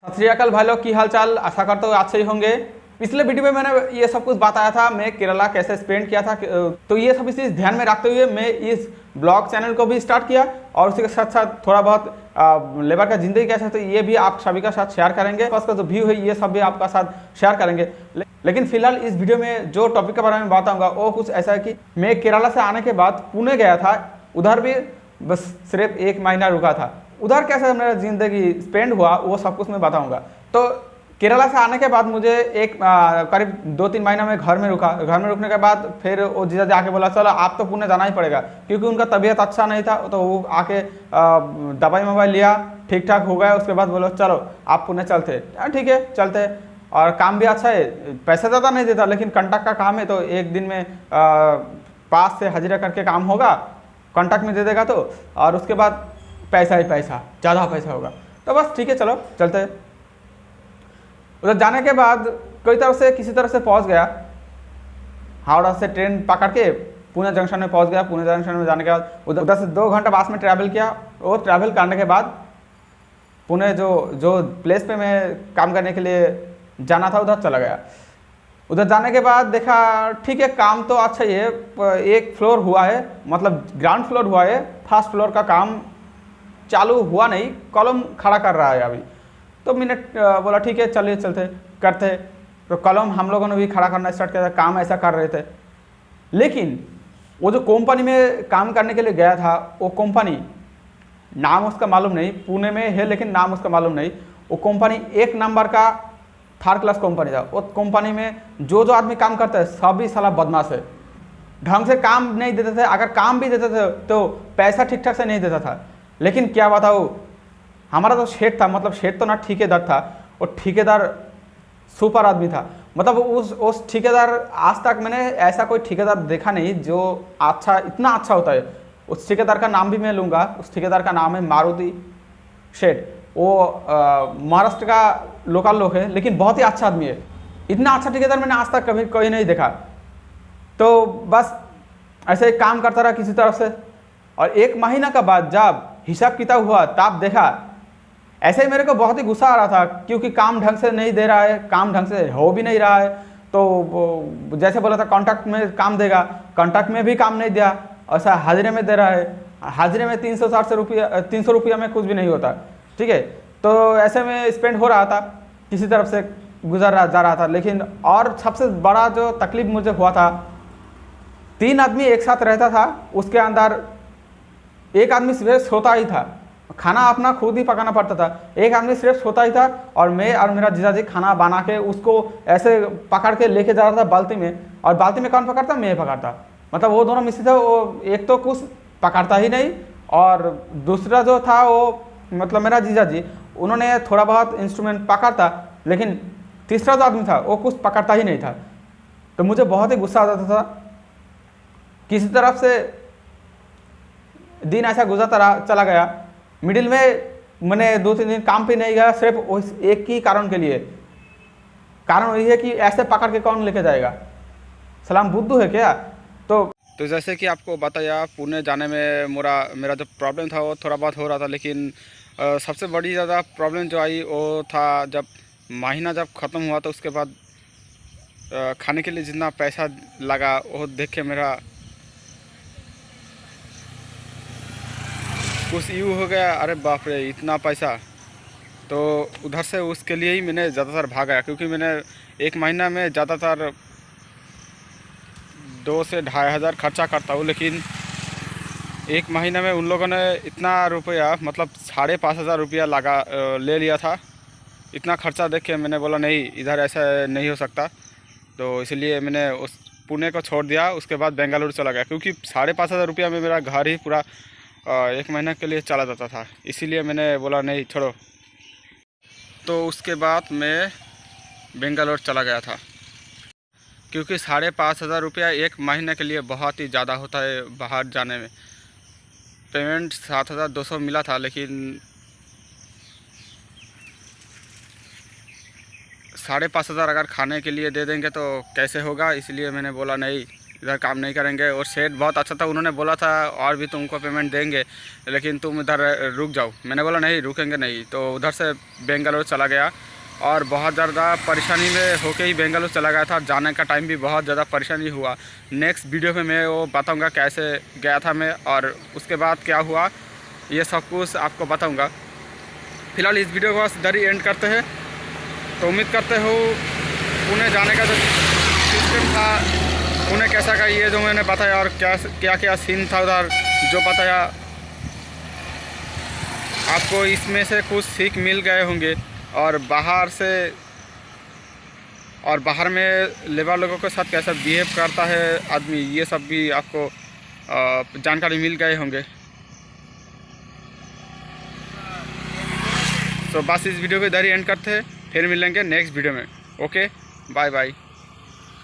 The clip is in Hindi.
सत श्री अकाल भाई लोग, की हाल चाल। आशा करता हूँ अच्छे ही होंगे। पिछले वीडियो में मैंने ये सब कुछ बताया था, मैं केरला कैसे स्पेंड किया था, तो ये सब चीज़ ध्यान में रखते हुए मैं इस ब्लॉग चैनल को भी स्टार्ट किया और उसी के साथ साथ थोड़ा बहुत लेबर का ज़िंदगी कैसे, तो ये भी आप सभी का साथ शेयर करेंगे। उसका जो व्यू है ये सब भी आपका साथ शेयर करेंगे। लेकिन फिलहाल इस वीडियो में जो टॉपिक के बारे में बताऊंगा वो कुछ ऐसा है कि मैं केरला से आने के बाद पुणे गया था। उधर भी बस सिर्फ 1 महीना रुका था। उधर कैसे मेरा ज़िंदगी स्पेंड हुआ वो सब कुछ मैं बताऊंगा। तो केरला से आने के बाद मुझे करीब 2-3 महीना में घर में रुका। घर में रुकने के बाद फिर वो जीजा जी आके बोला चलो आप तो पुणे जाना ही पड़ेगा, क्योंकि उनका तबीयत अच्छा नहीं था। तो वो आके दवाई ववाई लिया, ठीक ठाक हो गया। उसके बाद बोलो चलो आप पुणे चलते। ठीक है चलते। और काम भी अच्छा है, पैसा ज़्यादा नहीं देता लेकिन कंट्रैक्ट का काम है, तो एक दिन में 5 से हजिरा करके काम होगा, कॉन्ट्रैक्ट में दे देगा तो, और उसके बाद पैसा ही पैसा, ज़्यादा पैसा होगा। तो बस ठीक है चलो चलते। उधर जाने के बाद किसी तरह से पहुंच गया। हावड़ा से ट्रेन पकड़ के पुणे जंक्शन में पहुंच गया। पुणे जंक्शन में जाने के बाद उधर से 2 घंटा बस में ट्रैवल किया। और ट्रैवल करने के बाद पुणे जो प्लेस पे मैं काम करने के लिए जाना था उधर चला गया। उधर जाने के बाद देखा ठीक है काम तो अच्छा ही है, 1 फ्लोर हुआ है, मतलब ग्राउंड फ्लोर हुआ है, फर्स्ट फ्लोर का काम चालू हुआ नहीं, कॉलम खड़ा कर रहा है अभी। तो मैंने बोला ठीक है चलिए चलते करते। तो कॉलम हम लोगों ने भी खड़ा करना स्टार्ट किया था, काम ऐसा कर रहे थे। लेकिन वो जो कंपनी में काम करने के लिए गया था, वो कंपनी नाम उसका मालूम नहीं, पुणे में है लेकिन नाम उसका मालूम नहीं। वो कंपनी 1 नंबर का 3rd क्लास कंपनी था। वो कंपनी में जो आदमी काम करता है सभी साला बदमाश है। ढंग से काम नहीं देते थे, अगर काम भी देते थे तो पैसा ठीक ठाक से नहीं देता था। लेकिन क्या बताओ, हमारा जो शेठ था, मतलब शेठ तो ना ठेकेदार था, वो ठेकेदार सुपर आदमी था। मतलब उस ठेकेदार, आज तक मैंने ऐसा कोई ठेकेदार देखा नहीं जो अच्छा, इतना अच्छा होता है। उस ठेकेदार का नाम भी मैं लूँगा। उस ठेकेदार का नाम है मारुति शेठ। वो महाराष्ट्र का लोकल लोग है, लेकिन बहुत ही अच्छा आदमी है। इतना अच्छा ठेकेदार मैंने आज तक कभी कोई नहीं देखा। तो बस ऐसे ही काम करता रहा किसी तरफ से। और 1 महीना का बाद जब हिसाब किताब हुआ तब देखा, ऐसे ही मेरे को बहुत ही गुस्सा आ रहा था, क्योंकि काम ढंग से नहीं दे रहा है, काम ढंग से हो भी नहीं रहा है। तो जैसे बोला था कॉन्ट्रैक्ट में काम देगा, कॉन्ट्रैक्ट में भी काम नहीं दिया, ऐसा हाजिरे में दे रहा है। हाजिरे में 300 रुपया में कुछ भी नहीं होता। ठीक है, तो ऐसे में स्पेंड हो रहा था, किसी तरफ से जा रहा था। लेकिन और सबसे बड़ा जो तकलीफ मुझे हुआ था, 3 आदमी एक साथ रहता था। उसके अंदर एक आदमी सिर्फ सोता ही था, खाना अपना खुद ही पकाना पड़ता था। एक आदमी सिर्फ सोता ही था और मैं और मेरा जीजा जी खाना बना के उसको ऐसे पकड़ के लेके जा रहा था बाल्टी में। और बाल्टी में कौन पकड़ता, मैं पकड़ता। मतलब वो दोनों मिस्त्री थे, वो एक तो कुछ पकड़ता ही नहीं, और दूसरा जो था वो मतलब मेरा जीजा जी, उन्होंने थोड़ा बहुत इंस्ट्रूमेंट पकड़ता, लेकिन तीसरा जो आदमी था वो कुछ पकड़ता ही नहीं था। तो मुझे बहुत ही गुस्सा आ जाता था। किसी तरफ से दिन ऐसा गुजरता चला गया। मिडिल में मैंने 2-3 दिन काम पे नहीं गया, सिर्फ उस एक ही कारण के लिए। कारण वही है कि ऐसे पकड़ के कौन लेके जाएगा, सलाम बुद्धू है क्या। तो जैसे कि आपको बताया, पुणे जाने में मेरा जो प्रॉब्लम था वो थोड़ा बहुत हो रहा था। लेकिन सबसे बड़ी ज़्यादा प्रॉब्लम जो आई वो था जब महीना जब ख़त्म हुआ, तो उसके बाद खाने के लिए जितना पैसा लगा वो देख के मेरा कुछ यूँ हो गया, अरे बाप रे इतना पैसा। तो उधर से उसके लिए ही मैंने ज़्यादातर भागा, क्योंकि मैंने 1 महीना में ज़्यादातर 2 से 2,500 खर्चा करता हूँ। लेकिन 1 महीने में उन लोगों ने इतना रुपया, मतलब 5,500 रुपया ले लिया था। इतना खर्चा देख के मैंने बोला नहीं, इधर ऐसा नहीं हो सकता। तो इसलिए मैंने उस पुणे को छोड़ दिया। उसके बाद बेंगलुरु चला गया, क्योंकि 5,500 रुपया में मेरा घर ही पूरा 1 महीने के लिए चला जाता था। इसीलिए मैंने बोला नहीं छोड़ो। तो उसके बाद मैं बेंगलोर चला गया था, क्योंकि 5,500 रुपया 1 महीने के लिए बहुत ही ज़्यादा होता है बाहर जाने में। पेमेंट 7,200 मिला था, लेकिन 5,500 अगर खाने के लिए दे देंगे तो कैसे होगा। इसलिए मैंने बोला नहीं, इधर काम नहीं करेंगे। और सेठ बहुत अच्छा था, उन्होंने बोला था और भी तुमको पेमेंट देंगे, लेकिन तुम इधर रुक जाओ। मैंने बोला नहीं रुकेंगे नहीं, तो उधर से बेंगलोर चला गया और बहुत ज़्यादा परेशानी में होके ही बेंगलोर चला गया था। जाने का टाइम भी बहुत ज़्यादा परेशानी हुआ। नेक्स्ट वीडियो में मैं वो बताऊँगा कैसे गया था मैं और उसके बाद क्या हुआ, ये सब कुछ आपको बताऊँगा। फिलहाल इस वीडियो को बस इधर ही एंड करते हैं। तो उम्मीद करते हो पुणे जाने का जो सिस्टम था, पुणे कैसा का, ये जो मैंने बताया और क्या क्या सीन था उधर जो बताया, आपको इसमें से कुछ सीख मिल गए होंगे। और बाहर में लेबर लोगों के साथ कैसा बिहेव करता है आदमी, ये सब भी आपको जानकारी मिल गए होंगे। तो बस इस वीडियो को इधर ही एंड करते हैं, फिर मिलेंगे नेक्स्ट वीडियो में। Okay, bye bye.